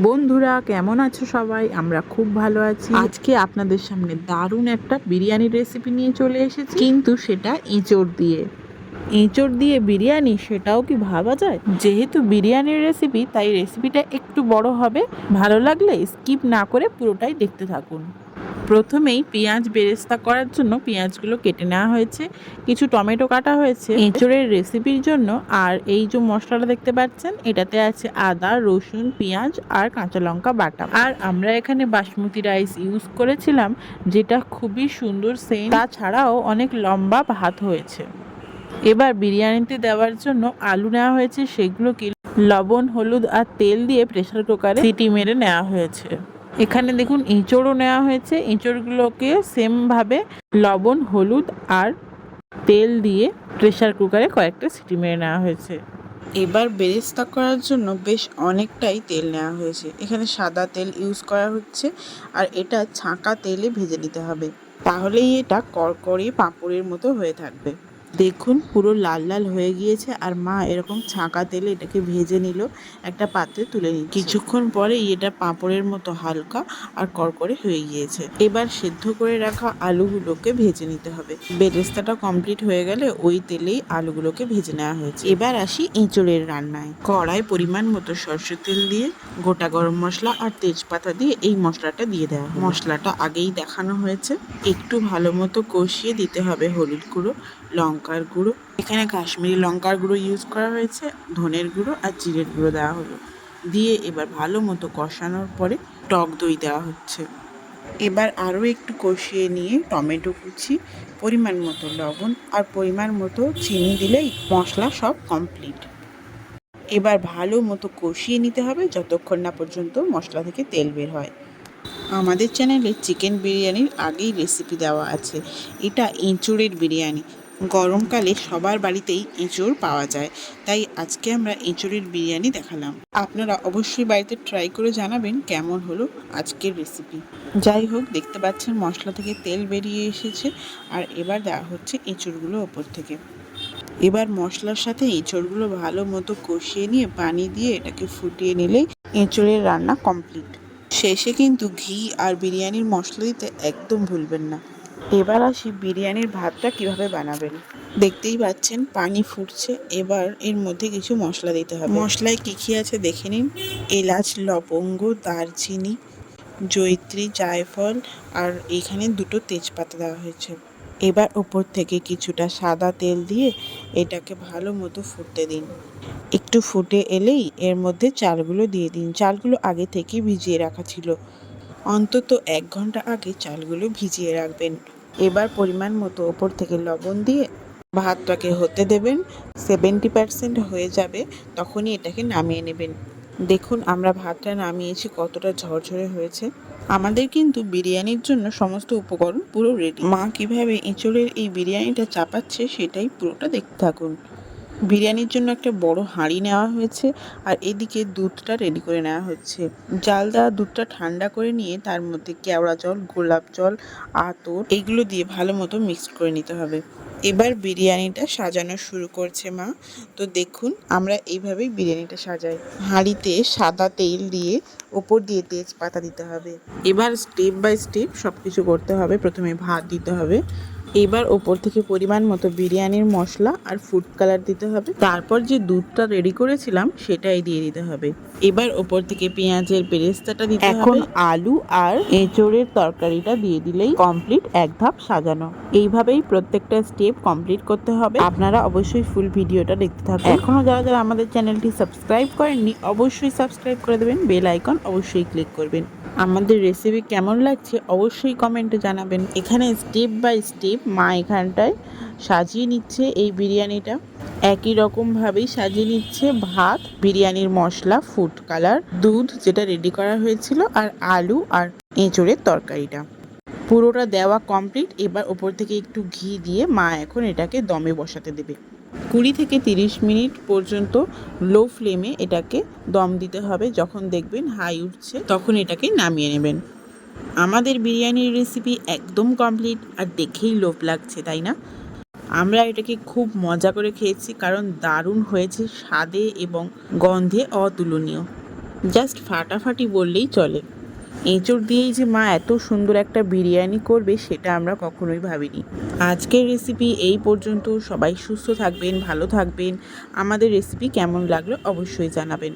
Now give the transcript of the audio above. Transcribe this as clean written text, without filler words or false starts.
বন্ধুরা কেমন আছো সবাই? আমরা খুব ভালো আছি। আজকে আপনাদের সামনে দারুণ একটা বিরিয়ানির রেসিপি নিয়ে চলে এসেছি, কিন্তু সেটা এঁচোড় দিয়ে। এঁচোড় দিয়ে বিরিয়ানি, সেটাও কি ভাবা যায়? যেহেতু বিরিয়ানির রেসিপি, তাই রেসিপিটা একটু বড় হবে। ভালো লাগলে স্কিপ না করে পুরোটাই দেখতে থাকুন। প্রথমেই পেঁয়াজ বেরেস্তা করার জন্য পেঁয়াজগুলো কেটে নেওয়া হয়েছে, কিছু টমেটো কাটা হয়েছে এঁচোড়ের রেসিপির জন্য। আর এই যে মশলাটা দেখতে পাচ্ছেন, এটাতে আছে আদা, রসুন, পেঁয়াজ আর কাঁচা লঙ্কা বাটা। আর আমরা এখানে বাসমতি রাইস ইউজ করেছিলাম, যেটা খুবই সুন্দর সেন্ট। তাছাড়াও অনেক লম্বা ভাত হয়েছে। এবার বিরিয়ানিতে দেওয়ার জন্য আলু নেওয়া হয়েছে, সেগুলোকে লবণ, হলুদ আর তেল দিয়ে প্রেসার কুকারে সিটি মেরে নেওয়া হয়েছে। এখানে দেখুন এঁচোড়ও নেওয়া হয়েছে, এঁচোড়গুলোকে সেমভাবে লবণ, হলুদ আর তেল দিয়ে প্রেসার কুকারে কয়েকটা সিটি মেরে নেওয়া হয়েছে। এবার বেরেস্তা করার জন্য বেশ অনেকটাই তেল নেওয়া হয়েছে। এখানে সাদা তেল ইউজ করা হচ্ছে, আর এটা ছাঁকা তেলে ভেজে নিতে হবে, তাহলেই এটা কড়কড়ে পাঁপড়ের মতো হয়ে থাকবে। দেখুন পুরো লাল লাল হয়ে গিয়েছে, আর মা এরকম ছাঁকা তেলে এটাকে ভেজে নিল, একটা পাত্রে তুলে নিল। কিছুক্ষণ পরেই এটা পাঁপড়ের মতো হালকা আর কড়কড়ে হয়ে গিয়েছে। এবার সেদ্ধ করে রাখা আলুগুলোকে ভেজে নিতে হবে। বেরেস্তাটা কমপ্লিট হয়ে গেলে ওই তেলেই আলুগুলোকে ভেজে নেওয়া হয়েছে। এবার আসি এঁচোড়ের রান্নায়। কড়াই পরিমাণ মতো সরষের তেল দিয়ে গোটা গরম মশলা আর তেজপাতা দিয়ে এই মশলাটা দিয়ে দেওয়া হবে। মশলাটা আগেই দেখানো হয়েছে। একটু ভালো মতো কষিয়ে দিতে হবে হলুদ গুঁড়ো, লঙ্কার গুঁড়ো, এখানে কাশ্মীরি লঙ্কার গুঁড়ো ইউজ করা হয়েছে, ধনের গুঁড়ো আর জিরের গুঁড়ো দেওয়া হলো। দিয়ে এবার ভালো মতো কষানোর পরে টক দই দেওয়া হচ্ছে। এবার আরও একটু কষিয়ে নিয়ে টমেটো কুচি, পরিমাণ মতো লবণ আর পরিমাণ মতো চিনি দিলেই মশলা সব কমপ্লিট। এবার ভালো মতো কষিয়ে নিতে হবে যতক্ষণ না পর্যন্ত মশলা থেকে তেল বের হয়। আমাদের চ্যানেলে চিকেন বিরিয়ানির আগেই রেসিপি দেওয়া আছে। এটা এঁচোড়ের বিরিয়ানি। গরমকালে সবার বাড়িতেই এঁচোড় পাওয়া যায়, তাই আজকে আমরা এঁচোড়ের বিরিয়ানি দেখালাম। আপনারা অবশ্যই বাড়িতে ট্রাই করে জানাবেন কেমন হলো আজকের রেসিপি। যাই হোক, দেখতে পাচ্ছেন মশলা থেকে তেল বেরিয়ে এসেছে, আর এবার দেওয়া হচ্ছে এঁচোড়গুলো ওপর থেকে। এবার মশলার সাথে এঁচোড়গুলো ভালো মতো কষিয়ে নিয়ে পানি দিয়ে এটাকে ফুটিয়ে নিলেই এঁচোড়ের রান্না কমপ্লিট। শেষে কিন্তু ঘি আর বিরিয়ানির মশলা দিতে একদম ভুলবেন না। এবার আসি বিরিয়ানির ভাতটা কিভাবে বানাবেন। দেখতেই পাচ্ছেন পানি ফুটছে, এবার এর মধ্যে কিছু মশলা দিতে হবে। মশলায় কী কী আছে দেখে নিন। এলাচ, লবঙ্গ, দারচিনি, জয়িত্রী, জায়ফল আর এখানে দুটো তেজপাতা দেওয়া হয়েছে। এবার ওপর থেকে কিছুটা সাদা তেল দিয়ে এটাকে ভালো মতো ফুটতে দিন। একটু ফুটে এলেই এর মধ্যে চালগুলো দিয়ে দিন। চালগুলো আগে থেকে ভিজিয়ে রাখা ছিল, অন্তত 1 ঘন্টা আগে চালগুলো ভিজিয়ে রাখবেন। এবার পরিমাণ মতো ওপর থেকে লবণ দিয়ে ভাতটাকে হতে দেবেন। 70% হয়ে যাবে, তখনই এটাকে নামিয়ে নেবেন। দেখুন আমরা ভাতটা নামিয়েছি, কতটা ঝরঝরে হয়েছে। আমাদের কিন্তু বিরিয়ানির জন্য সমস্ত উপকরণ পুরো রেডি। মা কিভাবে এঁচোড়ের এই বিরিয়ানিটা চাপাচ্ছে সেটাই পুরোটা দেখতে থাকুন। বিরিয়ানির জন্য একটা বড় হাঁড়ি নেওয়া হয়েছে, আর এদিকে দুধটা রেডি করে নেওয়া হচ্ছে। জাল দেওয়া দুধটা ঠান্ডা করে নিয়ে তার মধ্যে কেওড়া জল, গোলাপ জল, আতর এগুলো দিয়ে ভালো মতো মিক্সড করে নিতে হবে। এবার বিরিয়ানিটা সাজানো শুরু করছে মা। তো দেখুন আমরা এইভাবেই বিরিয়ানিটা সাজাই। হাঁড়িতে সাদা তেল দিয়ে ওপর দিয়ে তেজপাতা দিতে হবে। এবার স্টেপ বাই স্টেপ সব কিছু করতে হবে। প্রথমে ভাত দিতে হবে, এবার ওপর থেকে পরিমাণ মতো বিরিয়ানির মশলা আর ফুড কালার দিতে হবে। তারপর যে দুধটা রেডি করেছিলাম সেটাই দিয়ে দিতে হবে। এবার ওপর থেকে পেঁয়াজের বেরেস্তাটা দিতে হবে। এখন আলু আর এঁচোড়ের তরকারিটা দিয়ে দিলেই কমপ্লিট, এক ধাপ সাজানো। এইভাবেই প্রত্যেকটা স্টেপ কমপ্লিট করতে হবে। আপনারা অবশ্যই ফুল ভিডিওটা দেখতে থাকুন। এখনো যারা যারা আমাদের চ্যানেলটি সাবস্ক্রাইব করেননি, অবশ্যই সাবস্ক্রাইব করে দেবেন, বেল আইকন অবশ্যই ক্লিক করবেন। আমাদের রেসিপি কেমন লাগছে অবশ্যই কমেন্টে জানাবেন। এখানে স্টেপ বাই স্টেপ মা এখানটায় সাজিয়ে নিচ্ছে এই বিরিয়ানিটা। একই রকমভাবেই সাজিয়ে নিচ্ছে ভাত, বিরিয়ানির মশলা, ফুড কালার, দুধ যেটা রেডি করা হয়েছিল, আর আলু আর এঁচোড়ের তরকারিটা। পুরোটা দেওয়া কমপ্লিট। এবার ওপর থেকে একটু ঘি দিয়ে মা এখন এটাকে দমে বসাতে দেবে। 20 থেকে 30 মিনিট পর্যন্ত লো ফ্লেমে এটাকে দম দিতে হবে। যখন দেখবেন হাই উঠছে তখন এটাকে নামিয়ে নেবেন। আমাদের বিরিয়ানির রেসিপি একদম কমপ্লিট, আর দেখেই লোভ লাগছে, তাই না? আমরা এটাকে খুব মজা করে খেয়েছি, কারণ দারুণ হয়েছে, স্বাদে এবং গন্ধে অতুলনীয়। জাস্ট ফাটাফাটি বললেই চলে। এঁচোড় দিয়েই যে মা এত সুন্দর একটা বিরিয়ানি করবে সেটা আমরা কখনোই ভাবিনি। আজকের রেসিপি এই পর্যন্ত। সবাই সুস্থ থাকবেন, ভালো থাকবেন। আমাদের রেসিপি কেমন লাগলো অবশ্যই জানাবেন।